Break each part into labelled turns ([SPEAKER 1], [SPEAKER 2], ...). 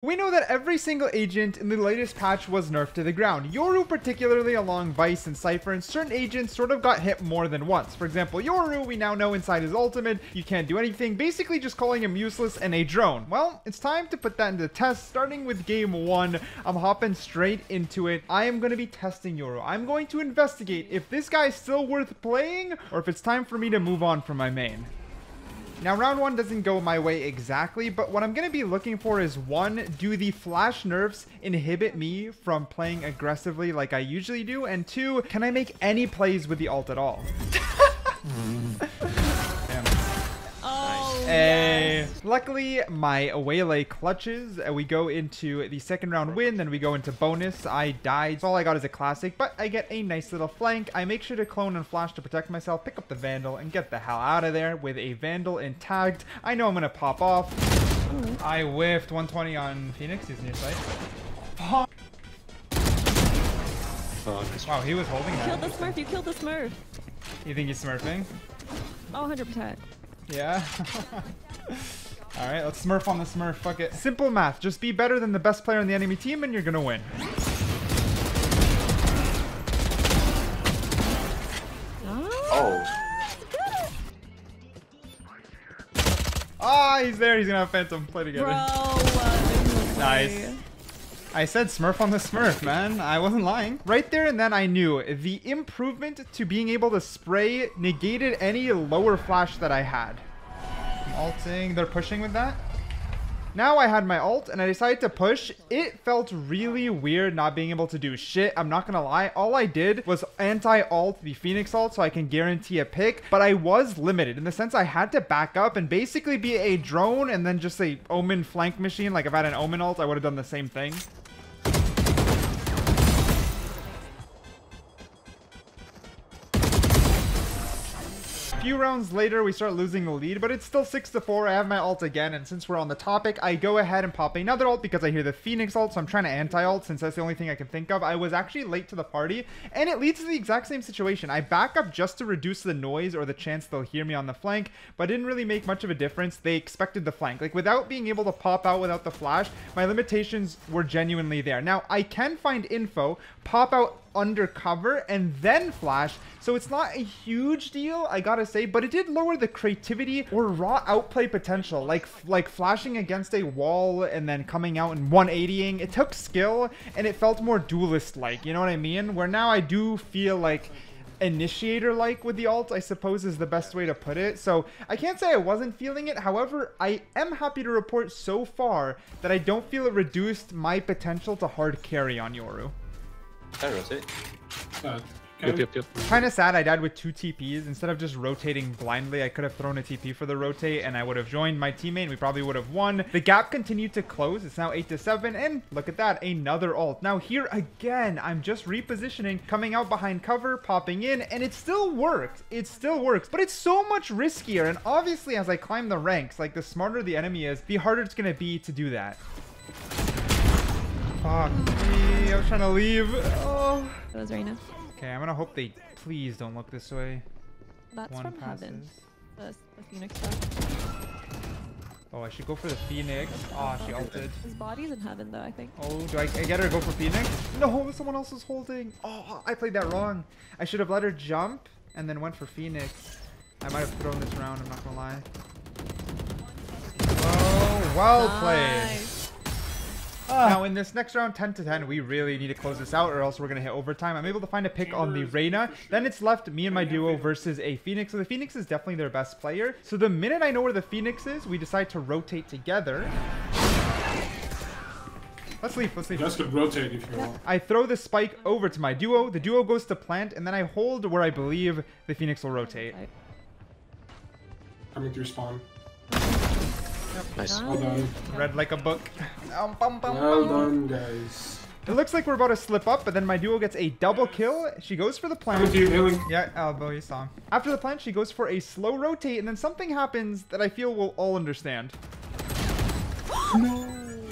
[SPEAKER 1] We know that every single agent in the latest patch was nerfed to the ground. Yoru, particularly along Vice and Cypher, and certain agents sort of got hit more than once. For example, Yoru, we now know inside his ultimate, you can't do anything, basically just calling him useless and a drone. Well, it's time to put that into the test, starting with game 1. I'm hopping straight into it. I am going to be testing Yoru. I'm going to investigate if this guy's still worth playing, or if it's time for me to move on from my main. Now, round 1 doesn't go my way exactly, but what I'm going to be looking for is 1, do the flash nerfs inhibit me from playing aggressively like I usually do? And 2, can I make any plays with the ult at all? Damn.
[SPEAKER 2] Oh,
[SPEAKER 1] hey. Luckily, my waylay clutches. We go into the second round win, then we go into bonus. I died, so all I got is a classic, but I get a nice little flank. I make sure to clone and flash to protect myself, pick up the Vandal, and get the hell out of there with a Vandal intact. I know I'm going to pop off. I whiffed 120 on Phoenix. He's near sight. Wow, he was holding that.
[SPEAKER 2] You killed the Smurf. You killed the Smurf.
[SPEAKER 1] You think he's smurfing?
[SPEAKER 2] Oh, 100%.
[SPEAKER 1] Yeah. Alright, let's smurf on the smurf. Fuck it. Simple math. Just be better than the best player on the enemy team and you're gonna win.
[SPEAKER 3] Oh.
[SPEAKER 1] Ah, he's there. He's gonna have Phantom. Play together.
[SPEAKER 2] Bro,
[SPEAKER 1] nice. I said smurf on the smurf, man. I wasn't lying. Right there and then I knew the improvement to being able to spray negated any lower flash that I had. I'm ulting. They're pushing with that. Now I had my ult and I decided to push. It felt really weird not being able to do shit. I'm not gonna lie. All I did was anti-ult the Phoenix ult so I can guarantee a pick. But I was limited in the sense I had to back up and basically be a drone and then just a Omen flank machine. Like if I had an Omen ult, I would have done the same thing. A few rounds later, we start losing the lead, but it's still 6-4. I have my ult again, and since we're on the topic, I go ahead and pop another ult because I hear the Phoenix ult, so I'm trying to anti-ult since that's the only thing I can think of. I was actually late to the party, and it leads to the exact same situation. I back up just to reduce the noise or the chance they'll hear me on the flank, but it didn't really make much of a difference. They expected the flank. Like, without being able to pop out without the flash, my limitations were genuinely there. Now, I can find info, pop out undercover, and then flash, so it's not a huge deal, I gotta say, but it did lower the creativity or raw outplay potential, like flashing against a wall and then coming out and 180ing. It took skill and it felt more duelist like, you know what I mean? Where now I do feel like initiator like with the ult, I suppose is the best way to put it. So I can't say I wasn't feeling it. However, I am happy to report so far that I don't feel it reduced my potential to hard carry on Yoru.
[SPEAKER 3] I rotate.
[SPEAKER 4] Yep.
[SPEAKER 1] Kind of sad I died with 2 TPs. Instead of just rotating blindly, I could have thrown a TP for the rotate and I would have joined my teammate and we probably would have won. The gap continued to close. It's now 8-7 and look at that, another ult. Now here again, I'm just repositioning, coming out behind cover, popping in, and it still works. It still works, but it's so much riskier. And obviously as I climb the ranks, like the smarter the enemy is, the harder it's going to be to do that. Fuck me, I was trying to leave. Oh.
[SPEAKER 2] That was Reina.
[SPEAKER 1] Okay, I'm gonna hope they please don't look this way.
[SPEAKER 2] That's
[SPEAKER 1] One
[SPEAKER 2] from
[SPEAKER 1] passes.
[SPEAKER 2] heaven. The Phoenix stuff.
[SPEAKER 1] Oh, I should go for the Phoenix. Oh, she ulted.
[SPEAKER 2] His body's in heaven though, I think.
[SPEAKER 1] Oh, do I get her to go for Phoenix? No, someone else is holding. Oh, I played that wrong. I should have let her jump and then went for Phoenix. I might have thrown this round, I'm not gonna lie. Oh, well played. Now in this next round, 10-10, we really need to close this out or else we're going to hit overtime. I'm able to find a pick on the Reina. Then it's left me and my duo versus a Phoenix. So the Phoenix is definitely their best player. So the minute I know where the Phoenix is, we decide to rotate together. Let's leave.
[SPEAKER 4] You guys could rotate if you want.
[SPEAKER 1] I throw the spike over to my duo. The duo goes to plant and then I hold where I believe the Phoenix will rotate.
[SPEAKER 4] Coming through spawn.
[SPEAKER 1] Yep.
[SPEAKER 3] Nice.
[SPEAKER 4] Well done.
[SPEAKER 1] Read like a book.
[SPEAKER 4] Well done, guys.
[SPEAKER 1] It looks like we're about to slip up, but then my duo gets a double kill. She goes for the plant.
[SPEAKER 4] Coming to you, healing.
[SPEAKER 1] Yeah, elbow, you saw him. After the plant, she goes for a slow rotate, and then something happens that I feel we'll all understand.
[SPEAKER 4] No.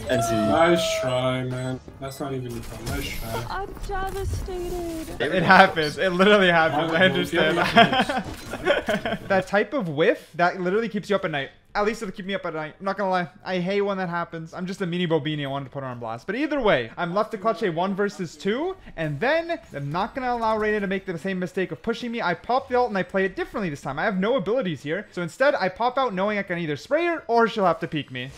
[SPEAKER 3] NC.
[SPEAKER 4] Nice try, man. That's not even a try. Nice try.
[SPEAKER 2] I'm devastated.
[SPEAKER 1] It happens. It literally happens. I
[SPEAKER 4] Yeah,
[SPEAKER 1] understand.
[SPEAKER 4] yeah.
[SPEAKER 1] That type of whiff, that literally keeps you up at night. At least it'll keep me up at night. I'm not gonna lie. I hate when that happens. I'm just a mini bobini. I wanted to put her on blast. But either way, I'm left to clutch a 1 versus 2. And then I'm not gonna allow Reyna to make the same mistake of pushing me. I pop the ult and I play it differently this time. I have no abilities here. So instead, I pop out knowing I can either spray her or she'll have to peek me.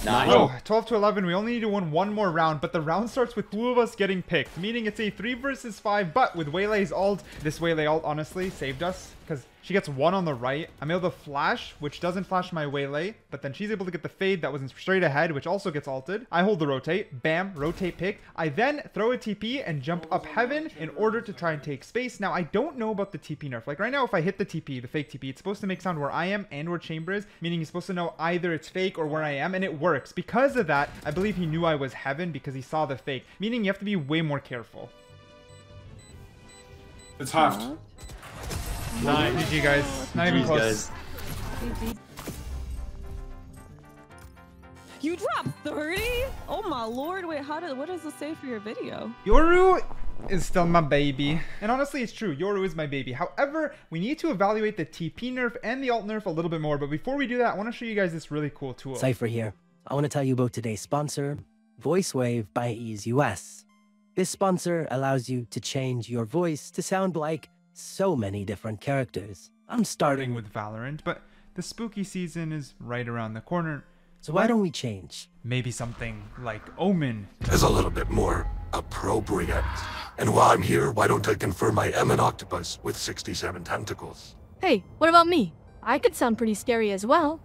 [SPEAKER 3] Nice.
[SPEAKER 1] Oh, 12 to 11. We only need to win one more round, but the round starts with 2 of us getting picked, meaning it's a 3 versus 5. But with Waylay's ult, this Waylay ult honestly saved us because she gets 1 on the right. I'm able to flash, which doesn't flash my Waylay, but then she's able to get the fade that was straight ahead, which also gets ulted. I hold the rotate, bam, rotate pick. I then throw a TP and jump up heaven in order to try and take space. Now, I don't know about the TP nerf. Like right now, if I hit the TP, the fake TP, it's supposed to make sound where I am and where Chamber is, meaning he's supposed to know either it's fake or where I am, and it works. Because of that, I believe he knew I was heaven because he saw the fake, meaning you have to be way more careful.
[SPEAKER 4] It's halved.
[SPEAKER 1] Nice. GG, guys. Not even close.
[SPEAKER 2] You dropped 30? Oh my lord, wait, what does this say for your video?
[SPEAKER 1] Yoru is still my baby. And honestly, it's true. Yoru is my baby. However, we need to evaluate the TP nerf and the alt nerf a little bit more. But before we do that, I want to show you guys this really cool tool.
[SPEAKER 5] Cypher here. I want to tell you about today's sponsor, VoiceWave by Ease US. This sponsor allows you to change your voice to sound like so many different characters. I'm starting
[SPEAKER 1] with Valorant, but the spooky season is right around the corner.
[SPEAKER 5] So why don't we change?
[SPEAKER 1] Maybe something like Omen.
[SPEAKER 6] Is a little bit more appropriate. And while I'm here, why don't I confirm I am an octopus with 67 tentacles?
[SPEAKER 7] Hey, what about me? I could sound pretty scary as well.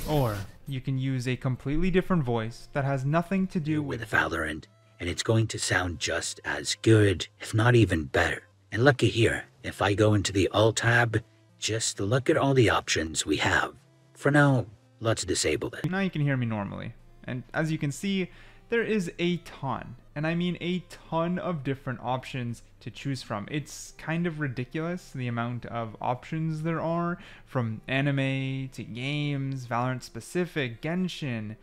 [SPEAKER 1] Or you can use a completely different voice that has nothing to do with
[SPEAKER 8] Valorant, and it's going to sound just as good, if not even better. And looky here, if I go into the Alt tab, just look at all the options we have. For now, let's disable it.
[SPEAKER 1] Now you can hear me normally. And as you can see, there is a ton, and I mean a ton of different options to choose from. It's kind of ridiculous the amount of options there are, from anime to games, Valorant specific, Genshin,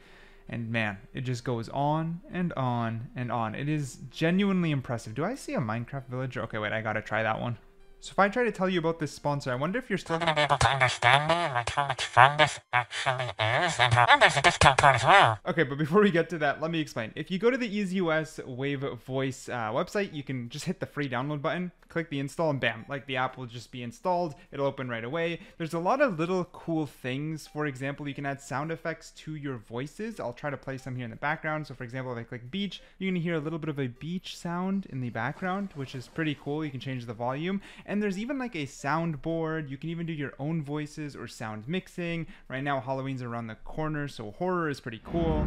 [SPEAKER 1] and man, it just goes on and on and on. It is genuinely impressive. Do I see a Minecraft villager? Okay, wait, I gotta try that one. So if I try to tell you about this sponsor, I wonder if you're still gonna be able to understand me, like how much fun this actually is, and there's a discount code as well. Okay, but before we get to that, let me explain. If you go to the Ease US Wave Voice website, you can just hit the free download button, click the install, and bam, like the app will just be installed. It'll open right away. There's a lot of little cool things. For example, you can add sound effects to your voices. I'll try to play some here in the background. So for example, if I click beach, you're gonna hear a little bit of a beach sound in the background, which is pretty cool. You can change the volume. And there's even like a soundboard. You can even do your own voices or sound mixing. Right now, Halloween's around the corner, so horror is pretty cool.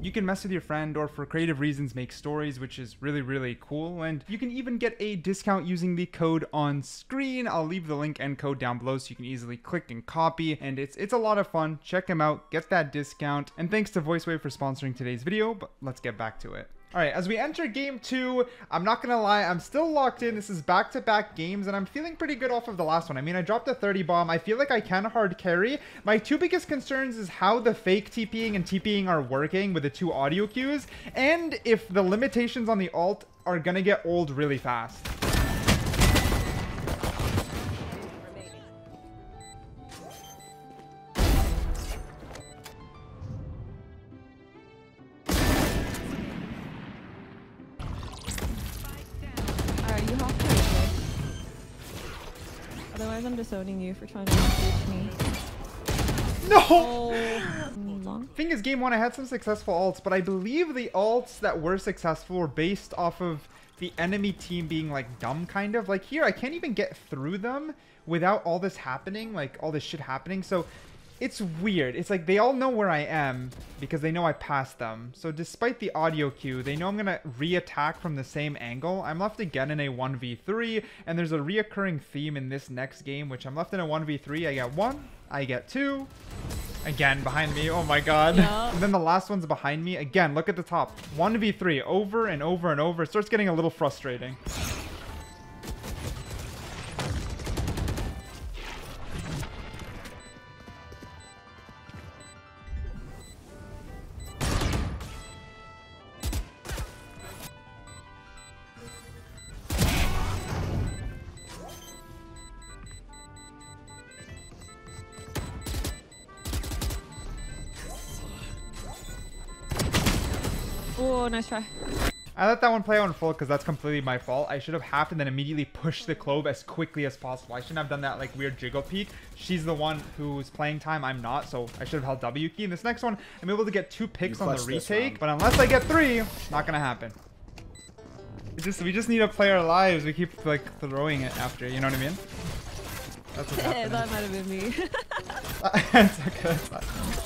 [SPEAKER 1] You can mess with your friend or for creative reasons make stories, which is really, really cool. And you can even get a discount using the code on screen. I'll leave the link and code down below so you can easily click and copy. And it's a lot of fun. Check them out, get that discount. And thanks to VoiceWave for sponsoring today's video, but let's get back to it. All right, as we enter game 2, I'm not gonna lie, I'm still locked in. This is back-to-back games, and I'm feeling pretty good off of the last one. I mean, I dropped a 30 bomb. I feel like I can hard carry. My 2 biggest concerns is how the fake TPing and TPing are working with the 2 audio cues, and if the limitations on the ult are gonna get old really fast.
[SPEAKER 2] Otherwise, I'm disowning you for trying to reach me.
[SPEAKER 1] No!
[SPEAKER 2] Oh.
[SPEAKER 1] Thing is, game 1, I had some successful ults, but I believe the ults that were successful were based off of the enemy team being like dumb, kind of. Like here, I can't even get through them without all this happening, like all this shit happening. So it's weird. It's like they all know where I am because they know I passed them. So despite the audio cue, they know I'm going to re-attack from the same angle. I'm left again in a 1v3, and there's a reoccurring theme in this next game, which I'm left in a 1v3. I get 1, I get 2. Again, behind me. Oh my god.
[SPEAKER 2] Yeah.
[SPEAKER 1] And then the last one's behind me. Again, look at the top. 1v3 over and over and over. It starts getting a little frustrating.
[SPEAKER 2] Oh, nice try.
[SPEAKER 1] I let that one play out in full because that's completely my fault. I should have halved and then immediately pushed the clove as quickly as possible. I shouldn't have done that like weird jiggle peek. She's the one who's playing time. I'm not, so I should have held W key. In this next one, I'm able to get 2 picks on the retake, but unless I get 3, not gonna happen. We just need to play our lives. We keep like throwing it after, you know what I mean? That's what's happening.
[SPEAKER 2] That might have been me.
[SPEAKER 1] It's okay.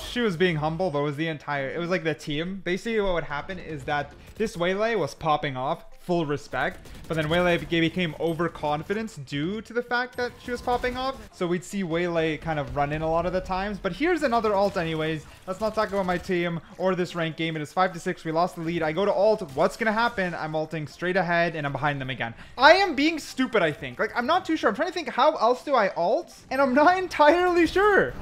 [SPEAKER 1] She was being humble, but it was like the team. Basically what would happen is that this Waylay was popping off, full respect, but then Waylay became overconfidence due to the fact that she was popping off. So we'd see Waylay kind of run in a lot of the times. But here's another ult anyways. Let's not talk about my team or this ranked game. It is 5-6. We lost the lead. I go to ult. What's gonna happen? I'm ulting straight ahead and I'm behind them again. I am being stupid, I think. Like, I'm not too sure. I'm trying to think how else do I ult? And I'm not entirely sure.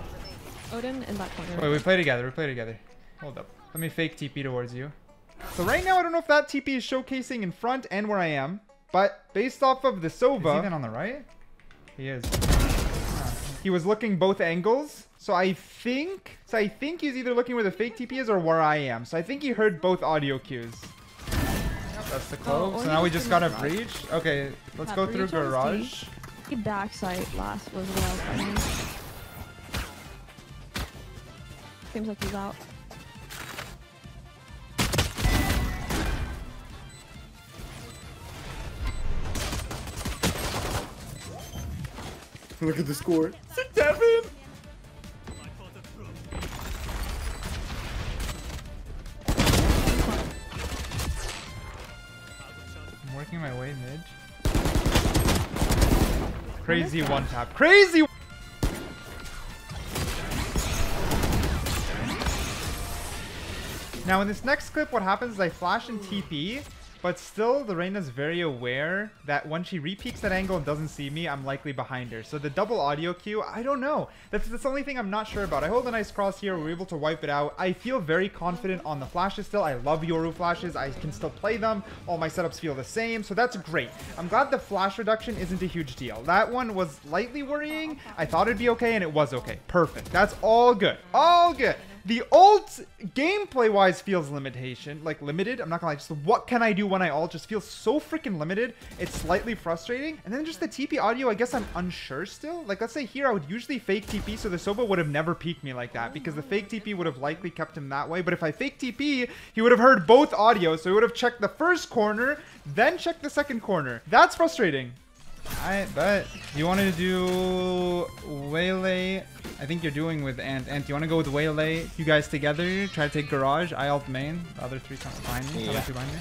[SPEAKER 2] Odin in that corner.
[SPEAKER 1] Wait, we play together. We play together. Hold up. Let me fake TP towards you. So right now, I don't know if that TP is showcasing in front and where I am, but based off of the Sova... Is he even on the right? He is. He was looking both angles. So I think he's either looking where the fake TP is or where I am. So I think he heard both audio cues. Yep, that's the clove. So now we just gotta breach. Okay, let's go through garage.
[SPEAKER 2] Dark side last was what I was finding. Seems like he's out.
[SPEAKER 3] Look at the score.
[SPEAKER 1] 6-7. I'm working my way mid. Crazy one tap. Crazy. Now in this next clip, what happens is I flash in TP. But still, the Reyna's very aware that when she re-peeks that angle and doesn't see me, I'm likely behind her. So the double audio cue, I don't know. That's the only thing I'm not sure about. I hold a nice cross here. We're able to wipe it out. I feel very confident on the flashes still. I love Yoru flashes. I can still play them. All my setups feel the same. So that's great. I'm glad the flash reduction isn't a huge deal. That one was lightly worrying. I thought it'd be okay, and it was okay. Perfect. That's all good. All good. The ult gameplay-wise feels limited. I'm not gonna lie, just what can I do when I ult just feels so freaking limited. It's slightly frustrating. And then just the TP audio, I guess I'm unsure still. Like, let's say here, I would usually fake TP, so the Soba would have never peeked me like that because the fake TP would have likely kept him that way. But if I fake TP, he would have heard both audio, so he would have checked the first corner, then checked the second corner. That's frustrating. Alright, but you wanted to do Waylay. I think you're doing with Ant. Ant, you want to go with Waylay? You guys together, try to take garage. I ult main. The other 3 come behind me.
[SPEAKER 3] Yeah.
[SPEAKER 1] Other 2 behind me.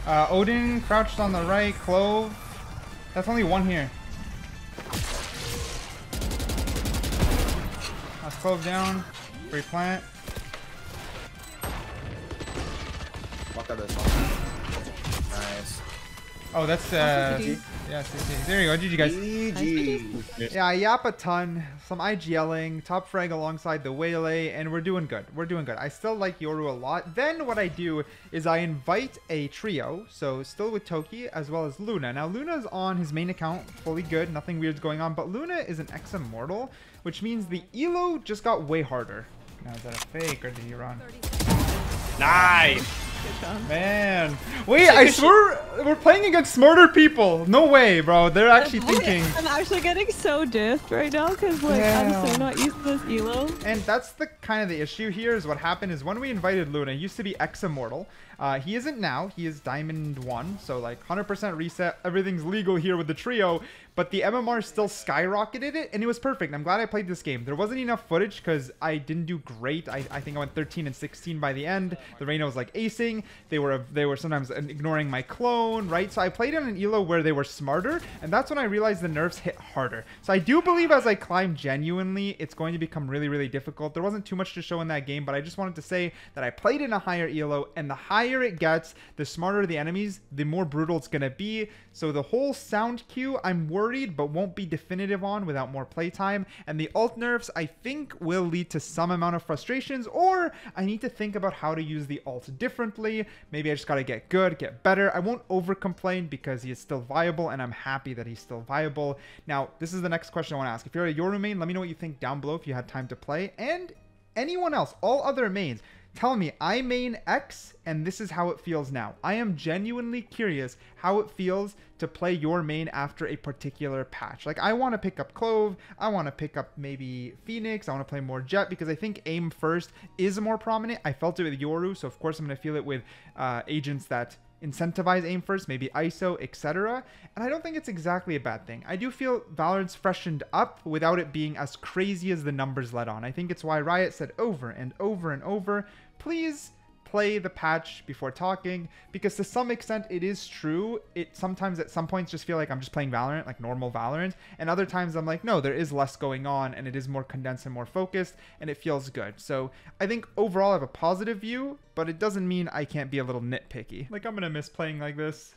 [SPEAKER 1] Alright. Odin crouched on the right. Clove. That's only 1 here. That's Clove down. Free plant.
[SPEAKER 3] Walk out this one. Nice.
[SPEAKER 1] Oh, that's yeah, CC. There you go. GG guys.
[SPEAKER 3] GG.
[SPEAKER 1] Yeah, I yap a ton, some IGLing, top frag alongside the Waylay, and we're doing good. We're doing good. I still like Yoru a lot. Then what I do is I invite a trio, so still with Toki as well as Luna. Now Luna's on his main account, fully good, nothing weird's going on, but Luna is an ex-immortal, which means the elo just got way harder. Now is that a fake or did he run?
[SPEAKER 3] Nice.
[SPEAKER 1] Man, wait, I swear we're playing against smarter people. No way, bro. They're actually thinking.
[SPEAKER 2] I'm actually getting so diffed right now because like I'm so not used to this elo.
[SPEAKER 1] And that's the kind of the issue here is what happened is when we invited Luna, he used to be ex-immortal. He isn't now. He is Diamond 1, so like 100% reset. Everything's legal here with the trio, but the MMR still skyrocketed it, and it was perfect. I'm glad I played this game. There wasn't enough footage because I didn't do great. I think I went 13 and 16 by the end. The Reyna was like acing. They were sometimes ignoring my clone, right? So I played on an elo where they were smarter, and that's when I realized the nerfs hit harder. So I do believe as I climb genuinely, it's going to become really, really difficult. There wasn't too much to show in that game, but I just wanted to say that I played in a higher elo, and the higher it gets, the smarter the enemies, the more brutal it's gonna be. So the whole sound cue, I'm worried, but won't be definitive on without more playtime. And the ult nerfs, I think, will lead to some amount of frustrations, or I need to think about how to use the ult differently. Maybe I just gotta get good, get better. I won't over complain because he is still viable, and I'm happy that he's still viable. Now, this is the next question I want to ask. If you're a Yoru main, let me know what you think down below if you had time to play. And anyone else, all other mains, tell me I main X and this is how it feels now. I am genuinely curious how it feels to play your main after a particular patch. Like, I want to pick up Clove, I want to pick up maybe Phoenix, I want to play more Jet, because I think aim first is more prominent. I felt it with Yoru, so of course I'm going to feel it with agents that incentivize aim first, maybe ISO, etc. And I don't think it's exactly a bad thing. I do feel Valorant's freshened up without it being as crazy as the numbers let on. I think it's why Riot said over and over and over, please play the patch before talking, because to some extent it is true. It sometimes at some points just feel like I'm just playing Valorant, like normal Valorant, and other times I'm like, no, there is less going on and it is more condensed and more focused and it feels good. So I think overall I have a positive view, but it doesn't mean I can't be a little nitpicky. Like, I'm gonna miss playing like this.